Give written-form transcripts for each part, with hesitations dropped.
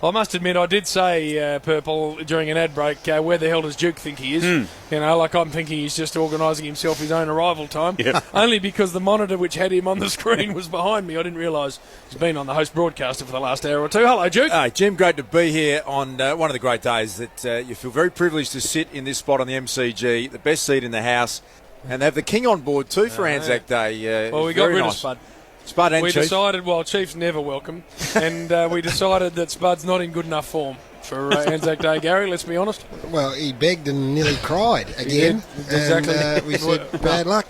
I must admit, I did say, Purple, during an ad break, where the hell does Duke think he is? You know, like I'm thinking he's just organising himself his own arrival time. Yeah. Only because the monitor which had him on the screen was behind me. I didn't realise he's been on the host broadcaster for the last hour or two. Hello, Duke. Hey, Jim, great to be here on one of the great days that you feel very privileged to sit in this spot on the MCG, the best seat in the house, and have the King on board too for Anzac Day. Well, we got rid of Spud. Spud and We Chief. decided, well, Chief's never welcome, and we decided that Spud's not in good enough form for Anzac Day, Garry, let's be honest. Well, he begged and nearly cried again. Exactly. And, we said, bad luck,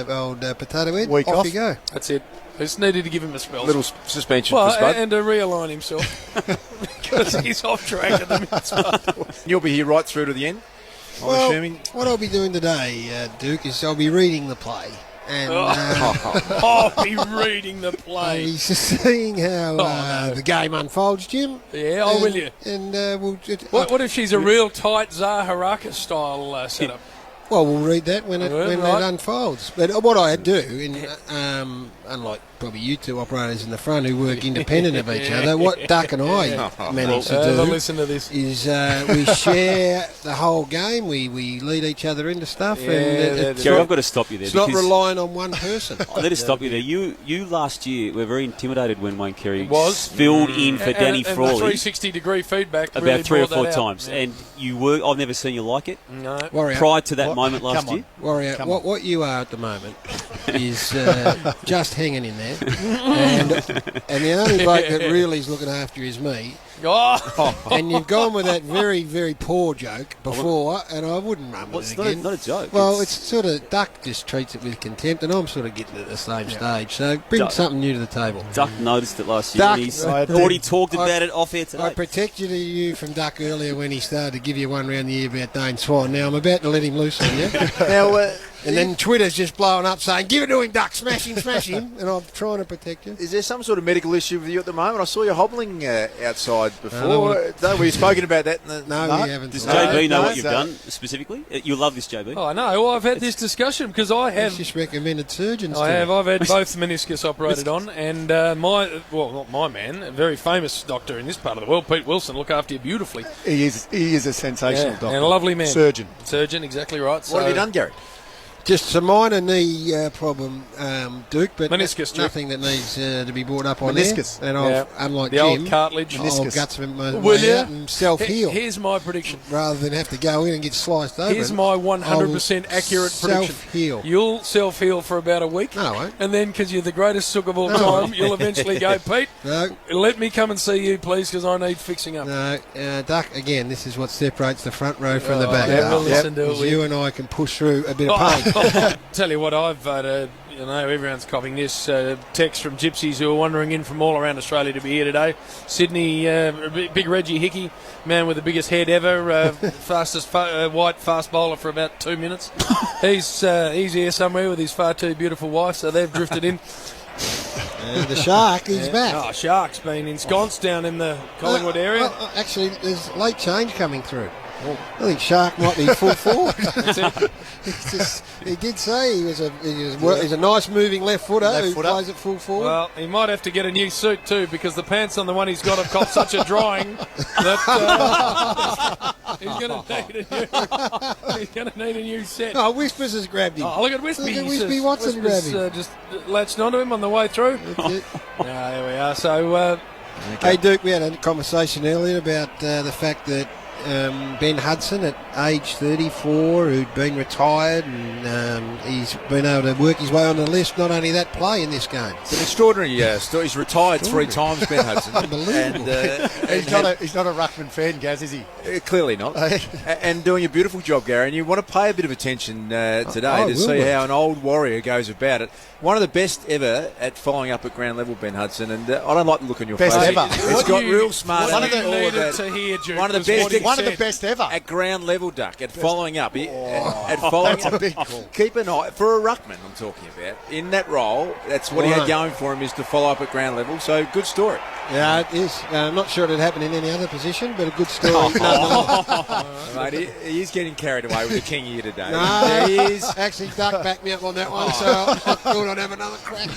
old potato head. Week off. You go. That's it. Just needed to give him a spell. Little suspension for Spud. And to realign himself, because he's off track at the minute, Spud. You'll be here right through to the end, I'm assuming. What I'll be doing today, Duke, is I'll be reading the play. And I'll be reading the play. He's just seeing how the game unfolds, Jim. Yeah, I will you. And What if she's a real tight Zaharaka style setup? Well, we'll read that when it unfolds. But what I do, unlike probably you two operators in the front who work independent of each other, what Duck and I manage to do listen to this. is we share the whole game. We lead each other into stuff. And Garry, I've got to stop you there. It's not relying on one person. I'll let us stop you there. You last year were very intimidated when Wayne Carey filled in for Danny Frawley. And the 360-degree feedback about really 3 or 4 brought that times. out. And you were, I've never seen you like it. No. Warrior, Prior to that moment last year. Warrior, what you are at the moment is just hanging in there. And the only bloke that really is looking after you is me. And you've gone with that very, very poor joke before, and I wouldn't run with it again. Not a joke. Well, it's sort of Duck just treats it with contempt, and I'm sort of getting at the same stage. So bring something new to the table. Duck noticed it last year. Duck, And he's already talked about it off air today. I protected you from Duck earlier when he started to give you one round the ear about Dane Swan. Now I'm about to let him loose on you. And then Twitter's just blowing up saying, give it to him, Duck, smash him. And I'm trying to protect you. Is there some sort of medical issue with you at the moment? I saw you hobbling outside before. We've spoken about that. No, we haven't. Does JB know what you've done specifically? You love this, JB. Oh, I know. Well, I've had this discussion because I have. He's just recommended surgeons. I've had both meniscus operated on, and not my man, a very famous doctor in this part of the world, Pete Wilson, look after you beautifully. He is a sensational doctor. And a lovely man. Surgeon, exactly right. What have you done, Garry? Just some minor knee problem, Duke, but meniscus, nothing that needs to be brought up on meniscus. There. And I've, unlike the Jim, old cartilage, I'll guts my Will way out and self-heal. Here's my prediction. Rather than have to go in and get sliced open. Here's my 100% accurate prediction. Self-heal. You'll self-heal for about a week. No, I won't. And then, because you're the greatest sook of all time, you'll eventually go, Pete, let me come and see you, please, because I need fixing up. No, Duck, again, this is what separates the front row from the back. You and I can push through a bit of pain. Tell you what, I've everyone's copying this text from gypsies who are wandering in from all around Australia to be here today. Sydney, big Reggie Hickey, man with the biggest head ever, fastest white fast bowler for about 2 minutes. He's here somewhere with his far too beautiful wife, so they've drifted in. The Shark is back. Oh, Shark's been ensconced down in the Collingwood area. Well, actually, there's late change coming through. I think Shark might be full forward. He did say he's a nice moving left footer who plays at full forward. Well, he might have to get a new suit too, because the pants on the one he's got have copped such a drying that he's going to need a new set. Oh, Whispers has grabbed him. Oh, look at Wispy. Look at Wispy Watson grab him. Just latched onto him on the way through. That's it. There we are. So, Hey, Duke, we had a conversation earlier about the fact that Ben Hudson at age 34, who'd been retired, and he's been able to work his way on the list. Not only that, play in this game. It's an extraordinary story. He's retired 3 times, Ben Hudson. Unbelievable. And, he's not a ruckman fan, Gaz, is he? Clearly not. And doing a beautiful job, Garry. And you want to pay a bit of attention today to see how an old warrior goes about it. One of the best ever at following up at ground level, Ben Hudson. And I don't like the look on your face. Best ever. It's got real smart. One of the best ever. At ground level, Duck, at following up. At following up. A big call. Keep an eye, for a ruckman I'm talking about, in that role, that's what he had going for him, is to follow up at ground level. So, good story. Yeah, it is. I'm not sure it would happen in any other position, but a good story. Mate, he is getting carried away with the king here today. No, he is. Actually, Duck backed me up on that one, so I thought I'd have another crack.